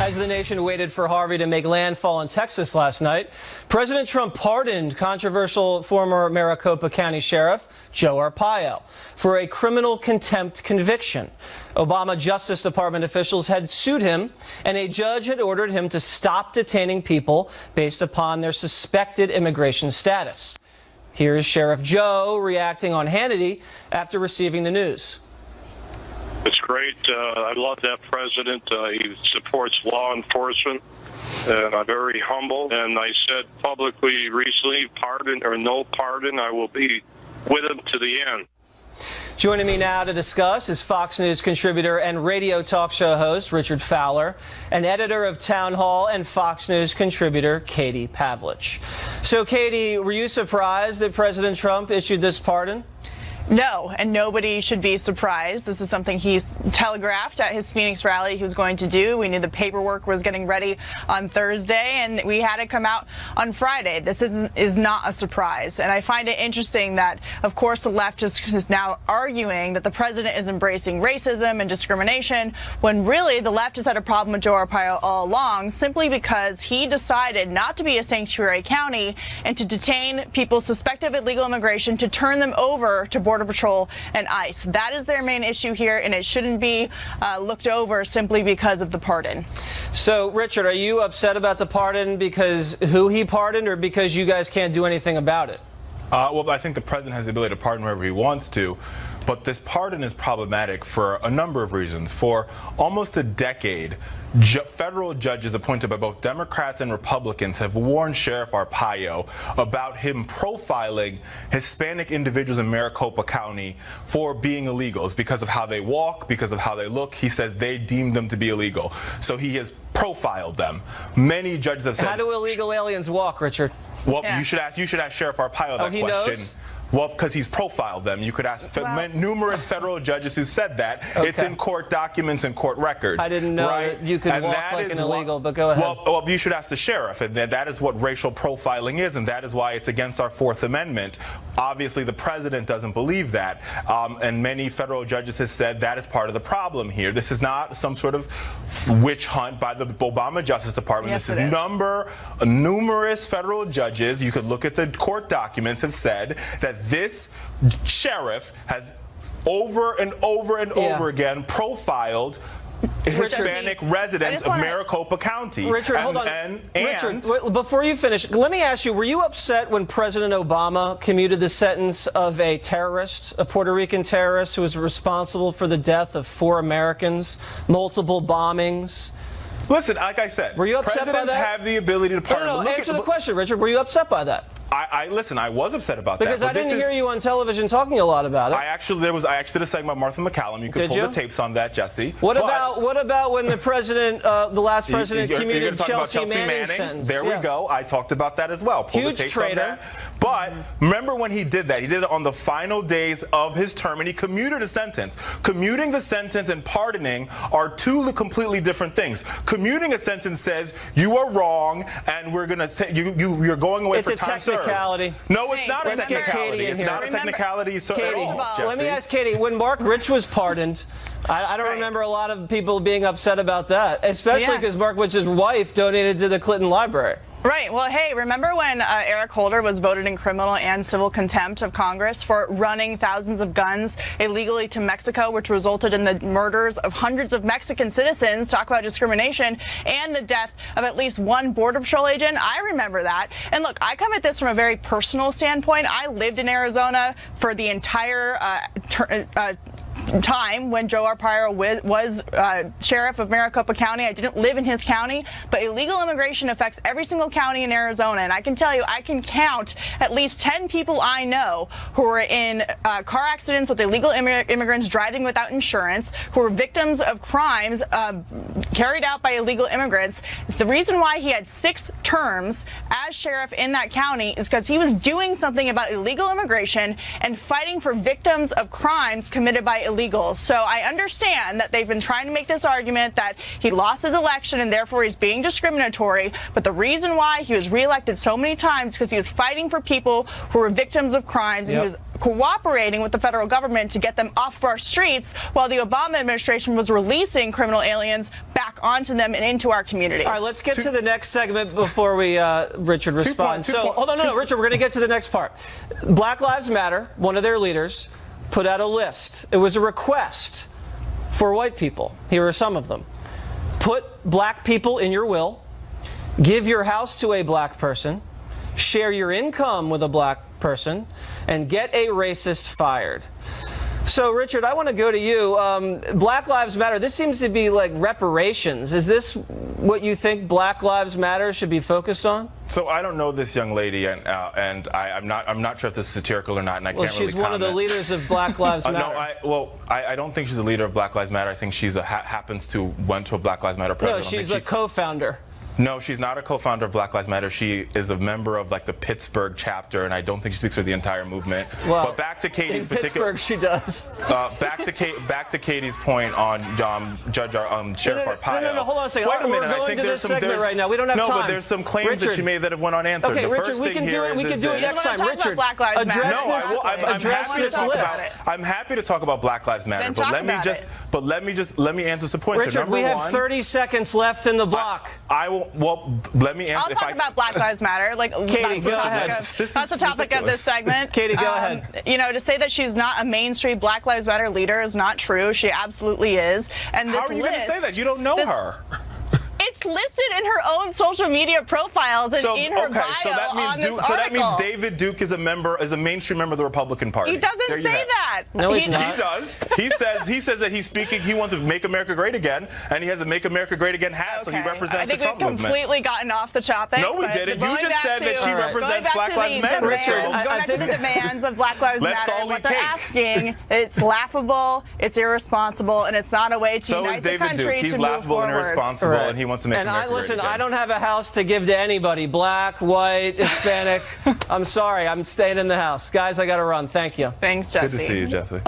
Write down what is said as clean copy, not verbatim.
As the nation waited for Harvey to make landfall in Texas last night, President Trump pardoned controversial former Maricopa County Sheriff Joe Arpaio for a criminal contempt conviction. Obama Justice Department officials had sued him, and a judge had ordered him to stop detaining people based upon their suspected immigration status. Here's Sheriff Joe reacting on Hannity after receiving the news. It's great. I love that president. He supports law enforcement, and I'm very humble. And I said publicly recently, pardon or no pardon, I will be with him to the end. Joining me now to discuss is Fox News contributor and radio talk show host Richard Fowler, and editor of Town Hall and Fox News contributor Katie Pavlich. So, Katie, were you surprised that President Trump issued this pardon? No, and nobody should be surprised. This is something he's telegraphed at his Phoenix rally he was going to do. We knew the paperwork was getting ready on Thursday, and we had it come out on Friday. This is not a surprise. And I find it interesting that, of course, the left is now arguing that the president is embracing racism and discrimination, when really the left has had a problem with Joe Arpaio all along, simply because he decided not to be a sanctuary county and to detain people suspected of illegal immigration, to turn them over to Border Patrol and ICE. That is their main issue here, and it shouldn't be looked over simply because of the pardon. So, Richard, are you upset about the pardon because who he pardoned, or because you guys can't do anything about it? Well, I think the president has the ability to pardon whoever he wants to, but this pardon is problematic for a number of reasons. For almost a decade, federal judges appointed by both Democrats and Republicans have warned Sheriff Arpaio about him profiling Hispanic individuals in Maricopa County for being illegals because of how they walk, because of how they look. He says they deemed them to be illegal. So he has profiled them. Many judges have said... How do illegal aliens walk, Richard? Well, yeah. you should ask Sheriff Arpaio that question. Knows? Well, because he's profiled them. You could ask numerous federal judges who said that. Okay. It's in court documents and court records. I didn't know that you could walk like an illegal, but go ahead. Well, you should ask the sheriff, and that is what racial profiling is, and that is why it's against our Fourth Amendment. Obviously, the president doesn't believe that, and many federal judges have said that is part of the problem here. This is not some sort of witch hunt by the Obama Justice Department. Yes, this is numerous federal judges, you could look at the court documents, have said that this sheriff has over and over and over again profiled Hispanic residents of Maricopa County. Richard, hold on. Richard, before you finish, let me ask you, were you upset when President Obama commuted the sentence of a terrorist, a Puerto Rican terrorist who was responsible for the death of 4 Americans, multiple bombings? Listen, like I said, were you upset by that? Presidents have the ability to pardon. No, answer the question, Richard. Were you upset by that? Listen, I was upset about that. Because I didn't hear you on television talking a lot about it. I actually did a segment about Martha McCallum. You could pull the tapes on that, Jesse. What about when the president, the last president, commuted Chelsea Manning's sentence? There we go. I talked about that as well. Pull the tapes on that. But remember when he did that? He did it on the final days of his term, and he commuted a sentence. Commuting the sentence and pardoning are two completely different things. Commuting a sentence says you are wrong, and we're going to say you're going away for time served. No, it's not a technicality. It's not a technicality. So let me ask Katie, when Mark Rich was pardoned, I don't remember a lot of people being upset about that, especially because Mark Rich's wife donated to the Clinton Library. Right. Well, hey, remember when Eric Holder was voted in criminal and civil contempt of Congress for running thousands of guns illegally to Mexico, which resulted in the murders of hundreds of Mexican citizens? Talk about discrimination, and the death of at least 1 Border Patrol agent. I remember that. And look, I come at this from a very personal standpoint. I lived in Arizona for the entire time when Joe Arpaio was sheriff of Maricopa County. I didn't live in his county, but illegal immigration affects every single county in Arizona. And I can tell you, I can count at least 10 people I know who are in car accidents with illegal immigrants driving without insurance, who are victims of crimes carried out by illegal immigrants. The reason why he had 6 terms as sheriff in that county is because he was doing something about illegal immigration and fighting for victims of crimes committed by illegal illegals. So I understand that they've been trying to make this argument that he lost his election and therefore he's being discriminatory. But the reason why he was reelected so many times is because he was fighting for people who were victims of crimes, and he was cooperating with the federal government to get them off of our streets while the Obama administration was releasing criminal aliens back onto them and into our communities. All right, let's get to the next segment before we, Richard, respond. Hold on, no, Richard, we're going to get to the next part. Black Lives Matter, one of their leaders, put out a list. It was a request for white people. Here are some of them. Put black people in your will. Give your house to a black person. Share your income with a black person. And get a racist fired. So, Richard, I want to go to you. Black Lives Matter, this seems to be like reparations. Is this what you think Black Lives Matter should be focused on? So I don't know this young lady, and I'm not sure if this is satirical or not, and I can't really comment. She's one of the leaders of Black Lives Matter. I don't think she's a leader of Black Lives Matter. I think she's went to a Black Lives Matter program. No, she's a co-founder. No, she's not a co-founder of Black Lives Matter. She is a member of the Pittsburgh chapter, and I don't think she speaks for the entire movement. Well, but back to Katie's Pittsburgh, she does. Back to Katie's point on Sheriff Arpaio. No, hold on a second. Wait a minute. We're going to this segment right now. We don't have time. No, but there's some claims that she made that have went unanswered. Okay, Richard, we can do it next time. Richard, address this list. I'm happy to talk about Black Lives Matter, but let me answer some points. Richard, we have 30 seconds left in the block. Let me answer. I'll talk about Black Lives Matter. Katie, go ahead. That's the topic of this segment. Katie, go ahead. You know, to say that she's not a mainstream Black Lives Matter leader is not true. She absolutely is. And this How are you going to say that? You don't know her. It's listed in her own social media profiles and in her bio on this article. So that means David Duke is a mainstream member of the Republican Party. He doesn't say that. No, he's not. He does. He says that he's speaking. He wants to make America great again, and he has a "Make America Great Again" hat, so he represents the Trump movement. I think we've completely gotten off the topic. No, we didn't. You just said that she represents Black Lives Matter. Going back to the demands of Black Lives Matter, what they're asking, it's laughable, it's irresponsible, and it's not a way to unite the country to move forward. So is David Duke. He's laughable and irresponsible, and he wants to make America great. Listen, I don't have a house to give to anybody. Black, white, Hispanic. I'm sorry. I'm staying in the house. Guys, I got to run. Thank you. Thanks, Jesse. Good to see you, Jesse.